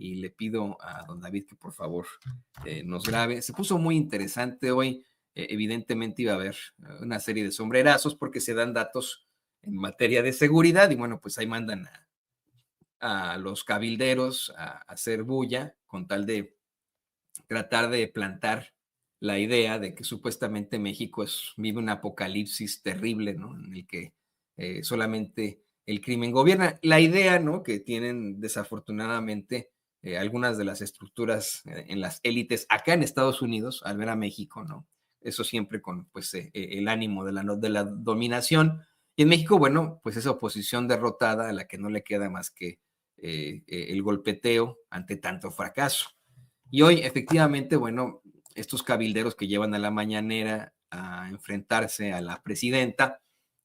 y le pido a don David que por favor nos grabe. Se puso muy interesante hoy. Evidentemente iba a haber una serie de sombrerazos porque se dan datos en materia de seguridad y bueno, pues ahí mandan a los cabilderos a hacer bulla con tal de tratar de plantar la idea de que supuestamente México vive un apocalipsis terrible, ¿no? En el que solamente el crimen gobierna. La idea, ¿no?, que tienen desafortunadamente algunas de las estructuras en las élites acá en Estados Unidos al ver a México, ¿no? Eso siempre con pues, el ánimo de la dominación. Y en México, bueno, pues esa oposición derrotada a la que no le queda más que el golpeteo ante tanto fracaso. Y hoy, efectivamente, bueno, estos cabilderos que llevan a la mañanera a enfrentarse a la presidenta,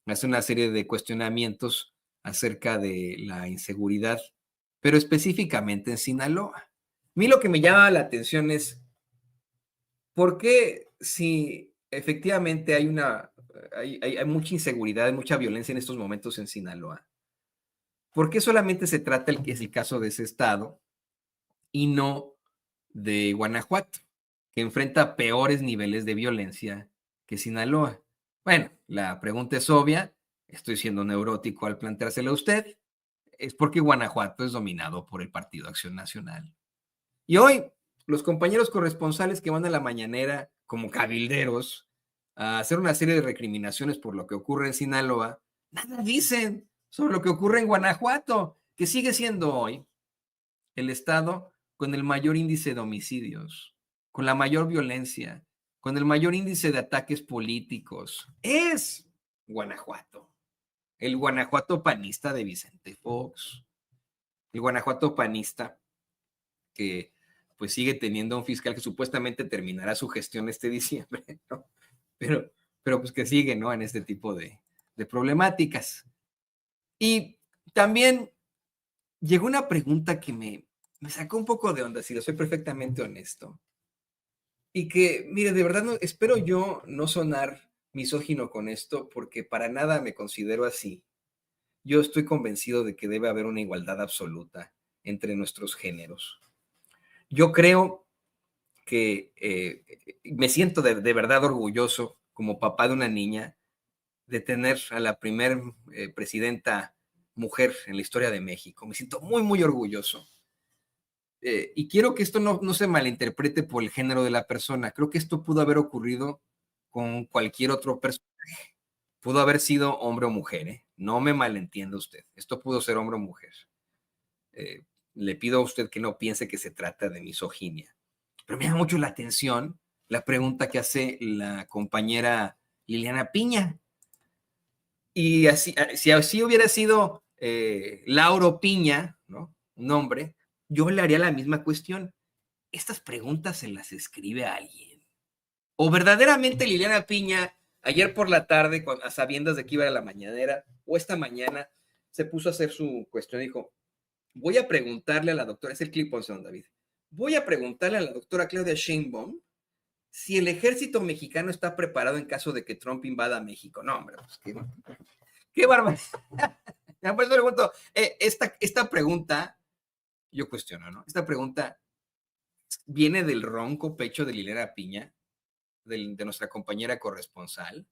hace una serie de cuestionamientos acerca de la inseguridad, pero específicamente en Sinaloa. A mí lo que me llama la atención es, ¿por qué si efectivamente hay mucha inseguridad, hay mucha violencia en estos momentos en Sinaloa? ¿Por qué solamente se trata el caso de ese estado y no de Guanajuato, que enfrenta peores niveles de violencia que Sinaloa? Bueno, la pregunta es obvia, estoy siendo neurótico al planteársela a usted, es porque Guanajuato es dominado por el Partido Acción Nacional. Y hoy, los compañeros corresponsales que van a la mañanera como cabilderos a hacer una serie de recriminaciones por lo que ocurre en Sinaloa, nada dicen sobre lo que ocurre en Guanajuato, que sigue siendo hoy el estado con el mayor índice de homicidios, con la mayor violencia, con el mayor índice de ataques políticos. Es Guanajuato, el Guanajuato panista de Vicente Fox, el Guanajuato panista que pues sigue teniendo un fiscal que supuestamente terminará su gestión este diciembre, ¿no? Pero pues que sigue, ¿no?, en este tipo de problemáticas. Y también llegó una pregunta que me sacó un poco de onda, si lo soy perfectamente honesto. Y que, mire, de verdad espero yo no sonar misógino con esto, porque para nada me considero así. Yo estoy convencido de que debe haber una igualdad absoluta entre nuestros géneros. Yo creo que me siento de verdad orgulloso como papá de una niña de tener a la primer presidenta mujer en la historia de México. Me siento muy, muy orgulloso. Y quiero que esto no se malinterprete por el género de la persona. Creo que esto pudo haber ocurrido con cualquier otro personaje. Pudo haber sido hombre o mujer, ¿eh? No me malentienda usted. Esto pudo ser hombre o mujer. Le pido a usted que no piense que se trata de misoginia. Pero me llama mucho la atención la pregunta que hace la compañera Liliana Piña. Y así, si así hubiera sido Lauro Piña, ¿no?, un hombre, yo le haría la misma cuestión. ¿Estas preguntas se las escribe a alguien? ¿O verdaderamente Liliana Piña, ayer por la tarde, a sabiendas de que iba a la mañanera, o esta mañana, se puso a hacer su cuestión y dijo, voy a preguntarle a la doctora, es el clip, don David, voy a preguntarle a la doctora Claudia Sheinbaum si el ejército mexicano está preparado en caso de que Trump invada México? No, hombre, pues qué bárbaro. Por eso le pregunto, esta pregunta, yo cuestiono, ¿no? Esta pregunta viene del ronco pecho de Liliana Piña, de nuestra compañera corresponsal,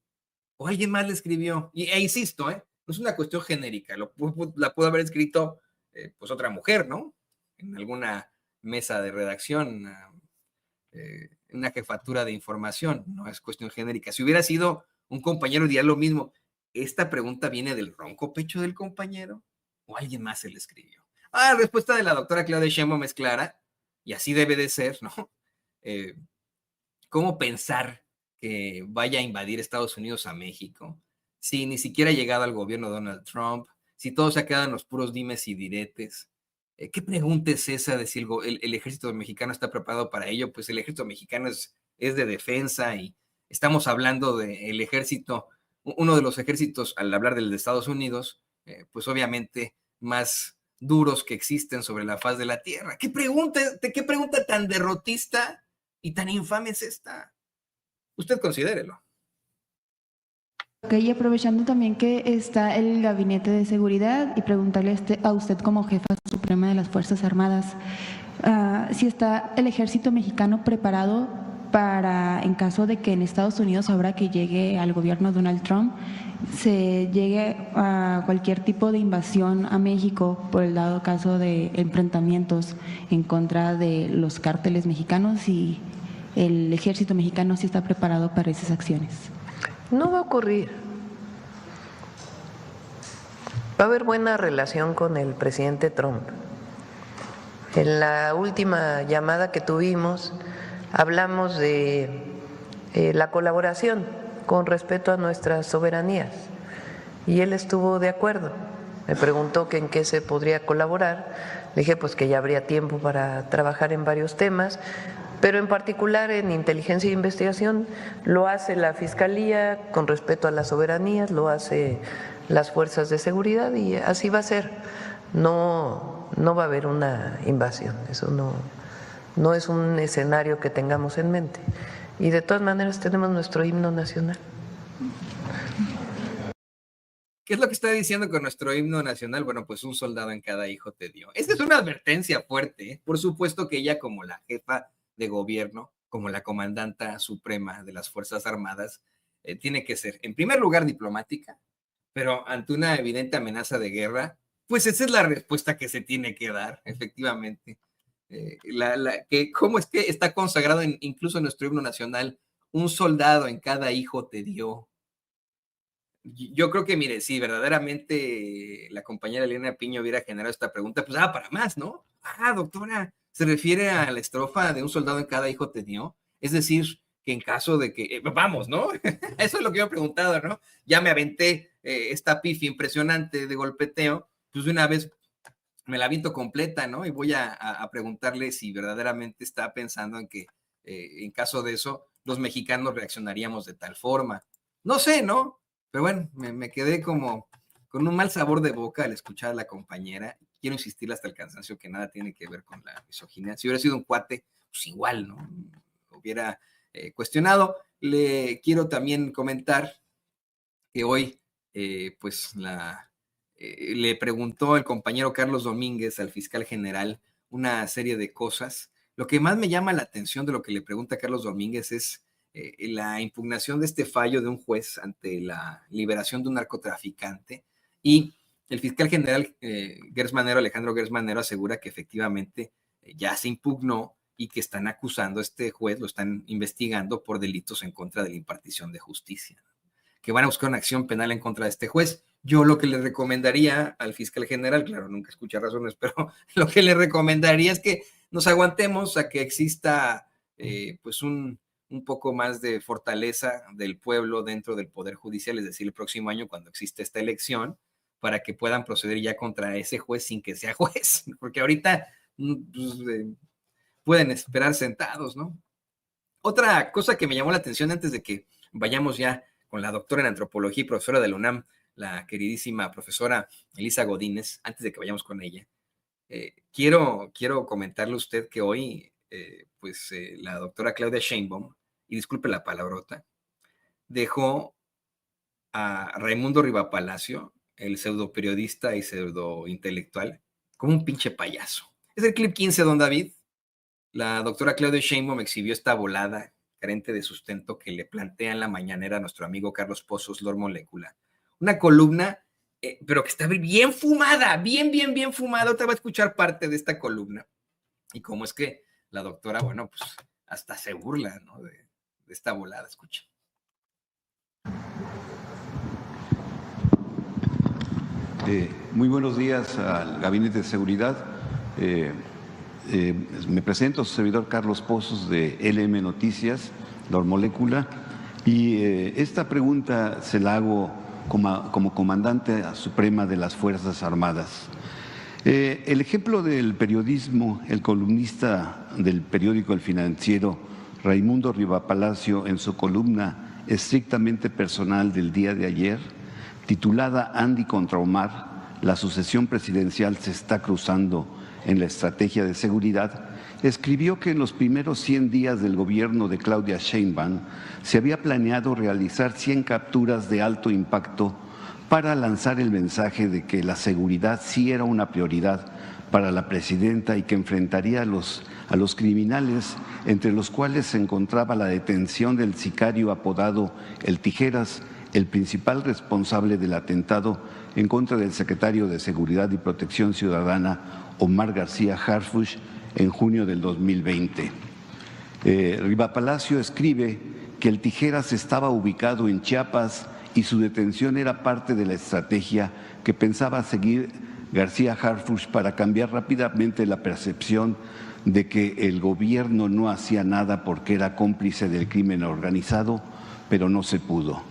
o alguien más le escribió. Insisto, no es una cuestión genérica, la pudo haber escrito pues otra mujer, ¿no? En alguna mesa de redacción, una jefatura de información, no es cuestión genérica. Si hubiera sido un compañero diría lo mismo. ¿Esta pregunta viene del ronco pecho del compañero o alguien más se le escribió? La respuesta de la doctora Claudia Sheinbaum es clara y así debe de ser, ¿no? ¿Cómo pensar que vaya a invadir Estados Unidos a México si ni siquiera ha llegado al gobierno de Donald Trump, si todo se ha quedado en los puros dimes y diretes? ¿Qué pregunta es esa de si el ejército mexicano está preparado para ello? Pues el ejército mexicano es de defensa y estamos hablando del ejército, uno de los ejércitos, al hablar del de Estados Unidos, pues obviamente más duros que existen sobre la faz de la tierra. ¿Qué pregunta tan derrotista y tan infame es esta? Usted considérelo. Ok, y aprovechando también que está el Gabinete de Seguridad y preguntarle a usted como jefa suprema de las Fuerzas Armadas, si está el ejército mexicano preparado para, en caso de que en Estados Unidos, ahora que llegue al gobierno de Donald Trump, se llegue a cualquier tipo de invasión a México por el dado caso de enfrentamientos en contra de los cárteles mexicanos, y el ejército mexicano sí está preparado para esas acciones. No va a ocurrir. Va a haber buena relación con el presidente Trump. En la última llamada que tuvimos, hablamos de la colaboración con respecto a nuestras soberanías y él estuvo de acuerdo. Me preguntó que en qué se podría colaborar. Le dije pues que ya habría tiempo para trabajar en varios temas, pero en particular en inteligencia e investigación lo hace la Fiscalía con respecto a las soberanías, lo hace las fuerzas de seguridad y así va a ser. No va a haber una invasión, eso no es un escenario que tengamos en mente. Y de todas maneras tenemos nuestro himno nacional. ¿Qué es lo que está diciendo con nuestro himno nacional? Bueno, pues un soldado en cada hijo te dio. Esta es una advertencia fuerte, ¿eh? Por supuesto que ella, como la jefa de gobierno, como la comandanta suprema de las Fuerzas Armadas, tiene que ser, en primer lugar, diplomática, pero ante una evidente amenaza de guerra, pues esa es la respuesta que se tiene que dar, efectivamente. ¿Cómo es que está consagrado incluso en nuestro himno nacional? Un soldado en cada hijo te dio. Yo creo que, mire, si verdaderamente la compañera Elena Piña hubiera generado esta pregunta, pues para más, ¿no? Doctora, se refiere a la estrofa de un soldado en cada hijo te dio. Es decir, que en caso de que, vamos, ¿no? Eso es lo que yo he preguntado, ¿no? Ya me aventé esta pifia impresionante de golpeteo, pues de una vez me la aviento completa, ¿no? Y voy a preguntarle si verdaderamente está pensando en que en caso de eso, los mexicanos reaccionaríamos de tal forma. No sé, ¿no? Pero bueno, me quedé como con un mal sabor de boca al escuchar a la compañera. Quiero insistir hasta el cansancio que nada tiene que ver con la misoginia. Si hubiera sido un cuate, pues igual, ¿no? Hubiera cuestionado. Le quiero también comentar que hoy, pues le preguntó el compañero Carlos Domínguez al fiscal general una serie de cosas. Lo que más me llama la atención de lo que le pregunta Carlos Domínguez es la impugnación de este fallo de un juez ante la liberación de un narcotraficante, y el fiscal general Alejandro Gers Manero asegura que efectivamente ya se impugnó y que están acusando a este juez, lo están investigando por delitos en contra de la impartición de justicia, que van a buscar una acción penal en contra de este juez. Yo lo que le recomendaría al fiscal general, claro, nunca escucha razones, pero lo que le recomendaría es que nos aguantemos a que exista pues un poco más de fortaleza del pueblo dentro del Poder Judicial, es decir, el próximo año cuando existe esta elección, para que puedan proceder ya contra ese juez sin que sea juez, porque ahorita pues, pueden esperar sentados, ¿no? Otra cosa que me llamó la atención antes de que vayamos ya con la doctora en antropología y profesora de la UNAM, la queridísima profesora Elisa Godínez, antes de que vayamos con ella, quiero comentarle a usted que hoy, la doctora Claudia Sheinbaum, y disculpe la palabrota, dejó a Raimundo Rivapalacio, el pseudo periodista y pseudo intelectual, como un pinche payaso. Es el clip 15, don David. La doctora Claudia Sheinbaum exhibió esta volada carente de sustento que le plantea en la mañanera a nuestro amigo Carlos Pozos, Lord Molécula. Una columna, pero que está bien fumada, bien fumada. Te va a escuchar parte de esta columna. Y cómo es que la doctora, bueno, pues hasta se burla, ¿no? de esta volada. Escucha. Muy buenos días al Gabinete de Seguridad. Me presento, su servidor Carlos Pozos de LM Noticias, Lord Molécula, y esta pregunta se la hago como comandante suprema de las Fuerzas Armadas. El ejemplo del periodismo, el columnista del periódico El Financiero, Raimundo Rivapalacio, en su columna estrictamente personal del día de ayer, titulada Andy contra Omar, la sucesión presidencial se está cruzando en la estrategia de seguridad, escribió que en los primeros 100 días del gobierno de Claudia Sheinbaum se había planeado realizar 100 capturas de alto impacto para lanzar el mensaje de que la seguridad sí era una prioridad para la presidenta y que enfrentaría a los criminales, entre los cuales se encontraba la detención del sicario apodado El Tijeras, el principal responsable del atentado en contra del secretario de Seguridad y Protección Ciudadana, Omar García Harfuch, en junio del 2020. Riva Palacio escribe que El Tijeras estaba ubicado en Chiapas y su detención era parte de la estrategia que pensaba seguir García Harfuch para cambiar rápidamente la percepción de que el gobierno no hacía nada porque era cómplice del crimen organizado, pero no se pudo.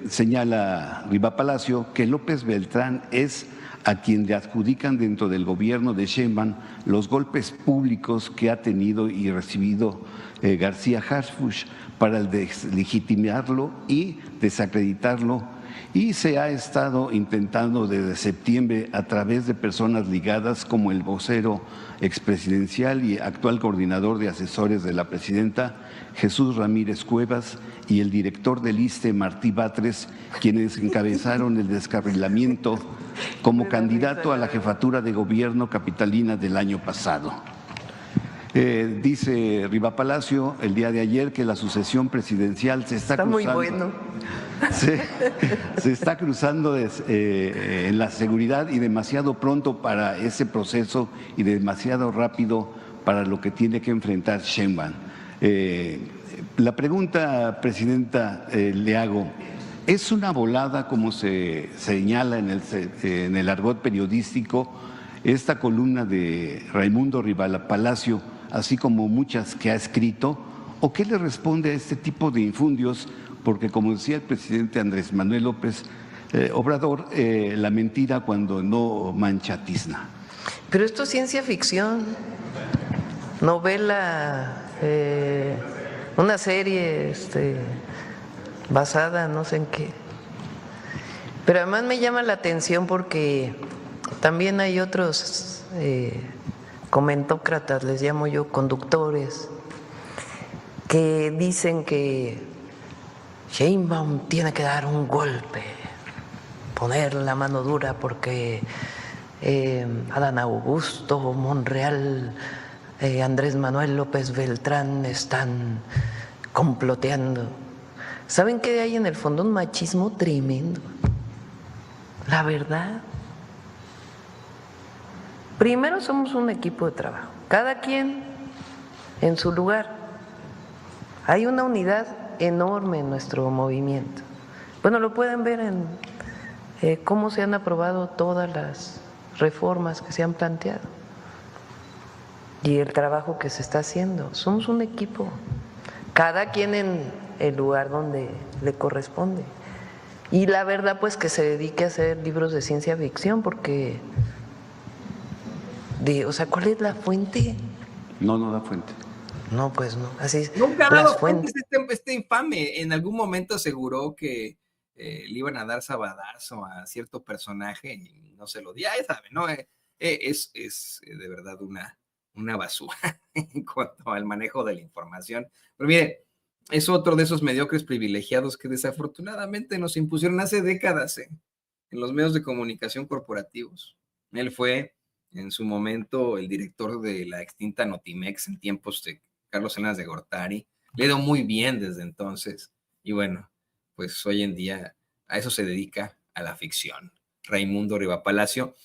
Señala Riva Palacio que López Beltrán es a quien le adjudican dentro del gobierno de Sheinbaum los golpes públicos que ha tenido y recibido García Harfuch para deslegitimarlo y desacreditarlo, y se ha estado intentando desde septiembre a través de personas ligadas como el vocero expresidencial y actual coordinador de asesores de la presidenta, Jesús Ramírez Cuevas, y el director del ISSSTE, Martí Batres, quienes encabezaron el descarrilamiento como candidato a la jefatura de gobierno capitalina del año pasado. Dice Riva Palacio el día de ayer que la sucesión presidencial se está cruzando. Muy bueno. Se está cruzando en la seguridad y demasiado pronto para ese proceso y demasiado rápido para lo que tiene que enfrentar Sheinbaum. La pregunta, presidenta, le hago, ¿es una volada, como se señala en el argot periodístico, esta columna de Raimundo Riva Palacio, así como muchas que ha escrito, o qué le responde a este tipo de infundios? Porque, como decía el presidente Andrés Manuel López Obrador, la mentira cuando no mancha tizna. Pero esto es ciencia ficción, novela, una serie basada no sé en qué. Pero además me llama la atención porque también hay otros comentócratas, les llamo yo, conductores, que dicen que Sheinbaum tiene que dar un golpe, poner la mano dura porque Adán Augusto, Monreal, Andrés Manuel López Beltrán están comploteando. ¿Saben qué hay en el fondo? Un machismo tremendo. La verdad. Primero, somos un equipo de trabajo, cada quien en su lugar. Hay una unidad enorme en nuestro movimiento. Bueno, lo pueden ver en cómo se han aprobado todas las reformas que se han planteado y el trabajo que se está haciendo. Somos un equipo, cada quien en el lugar donde le corresponde. Y la verdad, pues, que se dedique a hacer libros de ciencia ficción, porque, o sea, ¿cuál es la fuente? No da fuente. No, pues no, así es. Nunca ha dado fuentes este infame. En algún momento aseguró que le iban a dar sabadazo a cierto personaje y no se lo dio, ya sabe, ¿no? Es de verdad una basura en cuanto al manejo de la información. Pero mire, es otro de esos mediocres privilegiados que desafortunadamente nos impusieron hace décadas en los medios de comunicación corporativos. Él fue en su momento el director de la extinta Notimex en tiempos de Carlos Salinas de Gortari. Le ha ido muy bien desde entonces. Y bueno, pues hoy en día a eso se dedica, a la ficción. Raimundo Riva Palacio,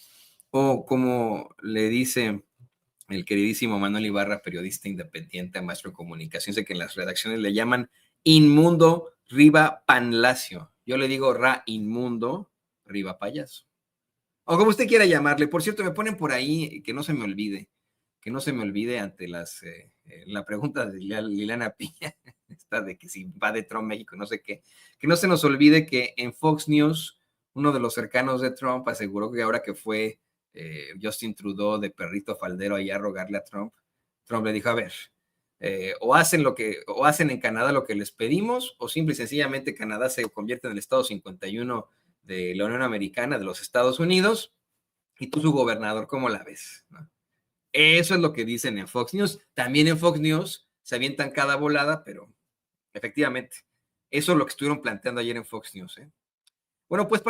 o como le dice el queridísimo Manuel Ibarra, periodista independiente, maestro de comunicación, sé que en las redacciones le llaman Inmundo Riva Panlacio. Yo le digo Inmundo Riva Payaso. O como usted quiera llamarle. Por cierto, me ponen por ahí, que no se me olvide ante la pregunta de Liliana Piña, esta de que si va de Trump México, no sé qué, que no se nos olvide que en Fox News, uno de los cercanos de Trump aseguró que ahora que fue Justin Trudeau de perrito faldero allá a rogarle a Trump le dijo, a ver, o hacen en Canadá lo que les pedimos, o simple y sencillamente Canadá se convierte en el estado 51 de la Unión Americana, de los Estados Unidos, y tú su gobernador, ¿cómo la ves? ¿No? Eso es lo que dicen en Fox News. También en Fox News se avientan cada volada, pero efectivamente, eso es lo que estuvieron planteando ayer en Fox News. Bueno, pues